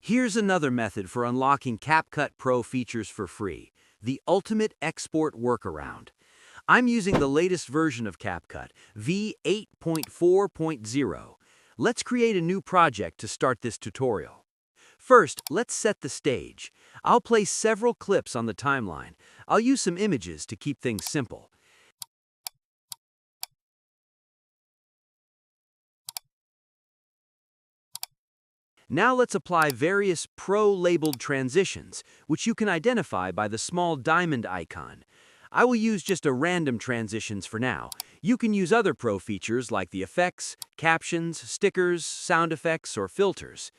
Here's another method for unlocking CapCut Pro features for free, the ultimate export workaround. I'm using the latest version of CapCut, V8.4.0. Let's create a new project to start this tutorial. First, let's set the stage. I'll place several clips on the timeline. I'll use some images to keep things simple. Now let's apply various Pro-labeled transitions, which you can identify by the small diamond icon. I will use just a random transitions for now. You can use other Pro features like the effects, captions, stickers, sound effects, or filters.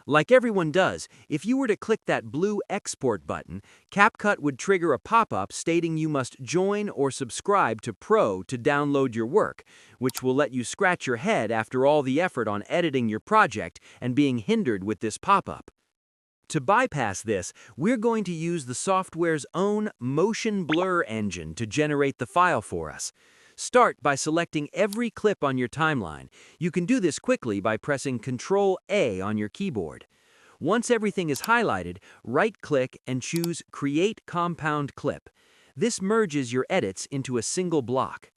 Like everyone does, if you were to click that blue Export button, CapCut would trigger a pop-up stating you must join or subscribe to Pro to download your work, which will let you scratch your head after all the effort on editing your project and being hindered with this pop-up. To bypass this, we're going to use the software's own motion blur engine to generate the file for us. Start by selecting every clip on your timeline. You can do this quickly by pressing Ctrl-A on your keyboard. Once everything is highlighted, right-click and choose Create Compound Clip. This merges your edits into a single block.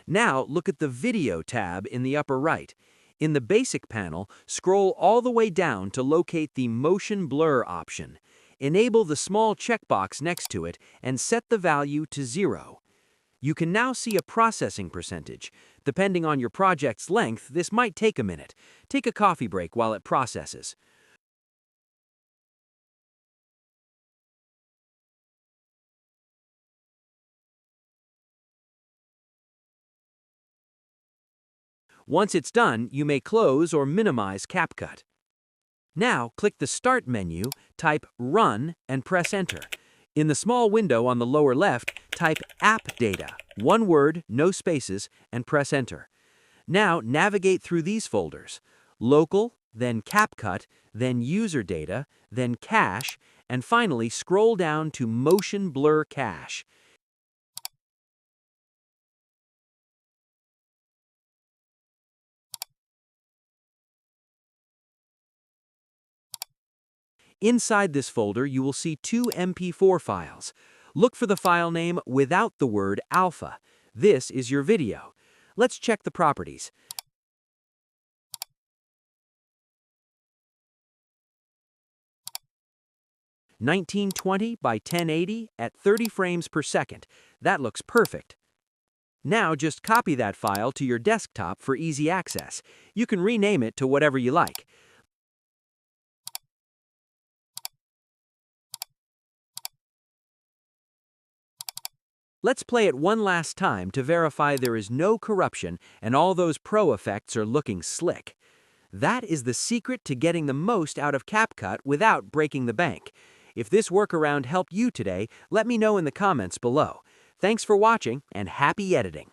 Now look at the Video tab in the upper right. In the Basic panel, scroll all the way down to locate the Motion Blur option. Enable the small checkbox next to it and set the value to 0. You can now see a processing percentage. Depending on your project's length, this might take a minute. Take a coffee break while it processes. Once it's done, you may close or minimize CapCut. Now, click the Start menu, type Run, and press Enter. In the small window on the lower left, type appdata, one word, no spaces, and press Enter. Now navigate through these folders: Local, then CapCut, then User Data, then Cache, and finally scroll down to Motion Blur Cache. Inside this folder, you will see two MP4 files. Look for the file name without the word alpha. This is your video. Let's check the properties. (1920 by 1080 at 30 frames per second. That looks perfect. Now just copy that file to your desktop for easy access. You can rename it to whatever you like. Let's play it one last time to verify there is no corruption and all those Pro effects are looking slick. That is the secret to getting the most out of CapCut without breaking the bank. If this workaround helped you today, let me know in the comments below. Thanks for watching and happy editing!